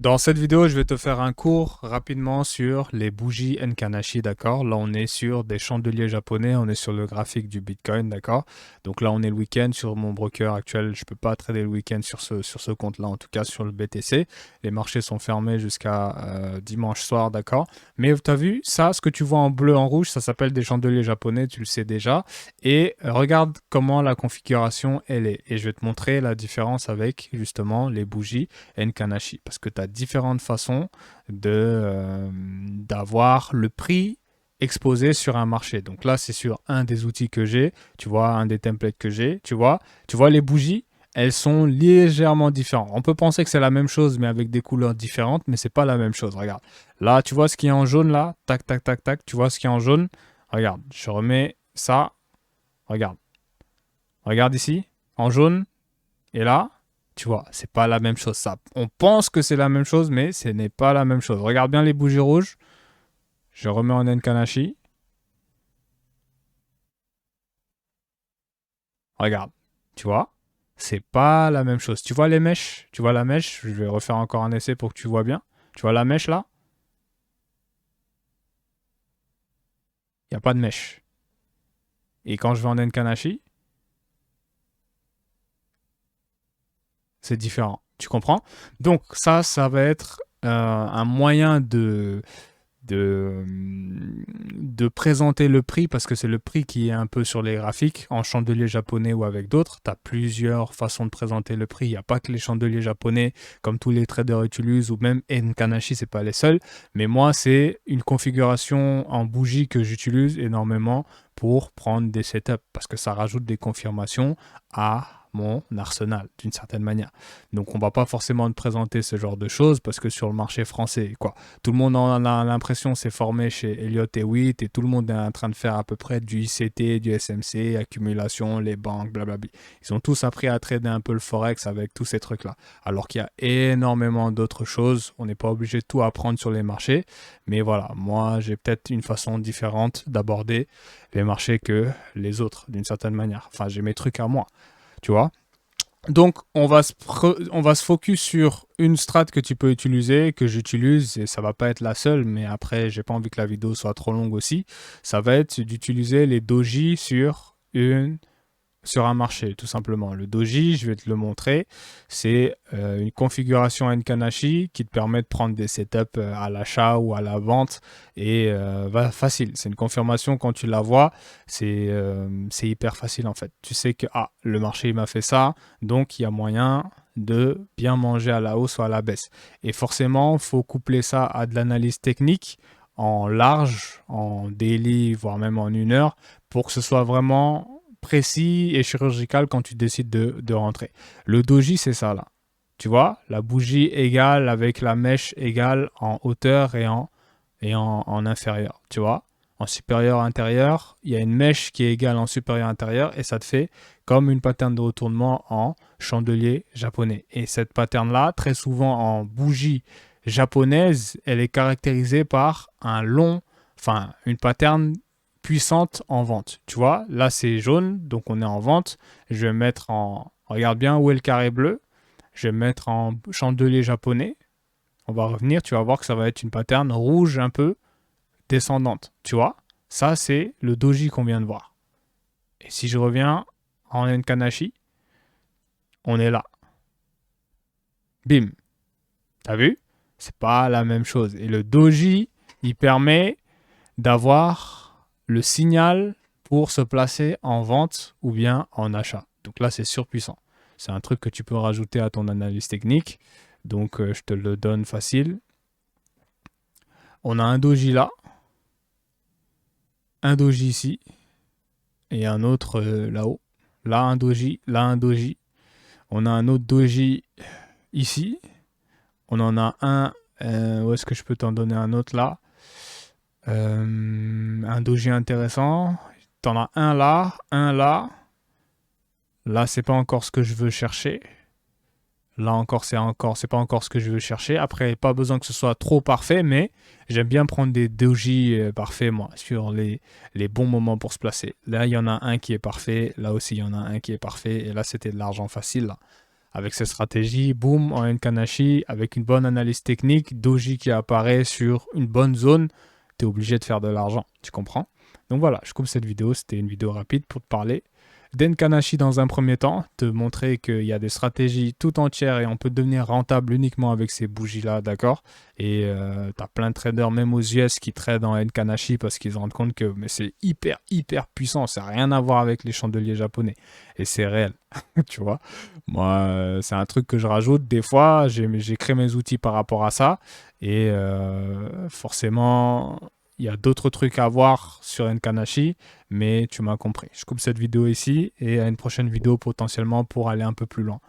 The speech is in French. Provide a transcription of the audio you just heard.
Dans cette vidéo, je vais te faire un cours rapidement sur les bougies Enkanashi, d'accord? Là, on est sur des chandeliers japonais, on est sur le graphique du Bitcoin, d'accord? Donc là, on est le week-end sur mon broker actuel. Je peux pas trader le week-end sur ce compte-là, en tout cas sur le BTC. Les marchés sont fermés jusqu'à dimanche soir, d'accord? Mais tu as vu, ça, ce que tu vois en bleu, en rouge, ça s'appelle des chandeliers japonais, tu le sais déjà. Et regarde comment la configuration, elle est. Et je vais te montrer la différence avec, justement, les bougies Enkanashi. Parce que tu as différentes façons d'avoir le prix exposé sur un marché. Donc là, c'est sur un des outils que j'ai, tu vois, un des templates que j'ai, tu vois les bougies, elles sont légèrement différentes. On peut penser que c'est la même chose, mais avec des couleurs différentes, mais c'est pas la même chose. Regarde, là, tu vois ce qui est en jaune là, tac, tac, tac, tac, tu vois ce qui est en jaune. Regarde, je remets ça. Regarde, regarde ici, en jaune, et là, tu vois, c'est pas la même chose. Ça, on pense que c'est la même chose, mais ce n'est pas la même chose. Regarde bien les bougies rouges. Je remets en Enkanashi. Regarde, tu vois, c'est pas la même chose. Tu vois les mèches? Tu vois la mèche? Je vais refaire encore un essai pour que tu vois bien. Tu vois la mèche là? Il n'y a pas de mèche. Et quand je vais en Enkanashi, c'est différent. Tu comprends? Donc ça va être un moyen de présenter le prix parce que c'est le prix qui est un peu sur les graphiques en chandelier japonais ou avec d'autres. Tu as plusieurs façons de présenter le prix. Il n'y a pas que les chandeliers japonais comme tous les traders utilisent ou même Enkanashi, c'est pas les seuls. Mais moi, c'est une configuration en bougie que j'utilise énormément pour prendre des setups parce que ça rajoute des confirmations à mon arsenal d'une certaine manière. Donc on va pas forcément te présenter ce genre de choses parce que sur le marché français, quoi, tout le monde en a l'impression s'est formé chez Elliott et Witt et tout le monde est en train de faire à peu près du ICT, du SMC, accumulation, les banques, blablabla. Ils ont tous appris à trader un peu le forex avec tous ces trucs-là. Alors qu'il y a énormément d'autres choses. On n'est pas obligé de tout apprendre sur les marchés. Mais voilà, moi j'ai peut-être une façon différente d'aborder les marchés que les autres d'une certaine manière. Enfin, j'ai mes trucs à moi, tu vois. Donc, on va se focus sur une strat que tu peux utiliser, que j'utilise, et ça va pas être la seule, mais après, j'ai pas envie que la vidéo soit trop longue aussi. Ça va être d'utiliser les doji sur un marché, tout simplement. Le doji, je vais te le montrer, c'est une configuration Enkanashi qui te permet de prendre des setups à l'achat ou à la vente et facile. C'est une confirmation quand tu la vois, c'est hyper facile en fait. Tu sais que le marché il m'a fait ça, donc il y a moyen de bien manger à la hausse ou à la baisse. Et forcément, il faut coupler ça à de l'analyse technique en large, en daily, voire même en 1 heure, pour que ce soit vraiment précis et chirurgical quand tu décides de rentrer. Le doji, c'est ça là. Tu vois, la bougie égale avec la mèche égale en hauteur et en inférieur. Tu vois, en supérieur intérieur, il y a une mèche qui est égale en supérieur intérieur et ça te fait comme une pattern de retournement en chandelier japonais. Et cette pattern-là, très souvent en bougie japonaise, elle est caractérisée par une pattern puissante en vente. Tu vois, là c'est jaune, donc on est en vente. Je vais mettre en... Regarde bien où est le carré bleu. Je vais mettre en chandelier japonais. On va revenir, tu vas voir que ça va être une pattern rouge un peu descendante. Tu vois, ça c'est le doji qu'on vient de voir. Et si je reviens en Enkanashi, on est là. Bim. T'as vu? C'est pas la même chose. Et le doji, il permet d'avoir le signal pour se placer en vente ou bien en achat. Donc là, c'est surpuissant. C'est un truc que tu peux rajouter à ton analyse technique. Donc, je te le donne facile. On a un doji là, un doji ici et un autre là-haut. Là, un doji, là, un doji. On a un autre doji ici. On en a un. Où est-ce que je peux t'en donner un autre là? Un doji intéressant. T'en as un là, un là. Là, c'est pas encore ce que je veux chercher. Là c'est pas encore ce que je veux chercher. Après, pas besoin que ce soit trop parfait, mais j'aime bien prendre des doji parfaits, moi, sur les bons moments pour se placer. Là, il y en a un qui est parfait. Là aussi, il y en a un qui est parfait. Et là, c'était de l'argent facile, là. Avec cette stratégie, boum, en Nkanashi, avec une bonne analyse technique, doji qui apparaît sur une bonne zone, tu es obligé de faire de l'argent. Tu comprends? Donc voilà, je coupe cette vidéo. C'était une vidéo rapide pour te parler d'Nkanashi dans un premier temps, te montrer qu'il y a des stratégies tout entières et on peut devenir rentable uniquement avec ces bougies-là, d'accord? Et tu as plein de traders, même aux US, qui tradent en Nkanashi parce qu'ils se rendent compte que c'est hyper, hyper puissant. Ça n'a rien à voir avec les chandeliers japonais. Et c'est réel, tu vois? Moi, c'est un truc que je rajoute. Des fois, j'ai créé mes outils par rapport à ça. Et forcément, il y a d'autres trucs à voir sur Nkanashi, mais tu m'as compris. Je coupe cette vidéo ici et à une prochaine vidéo potentiellement pour aller un peu plus loin.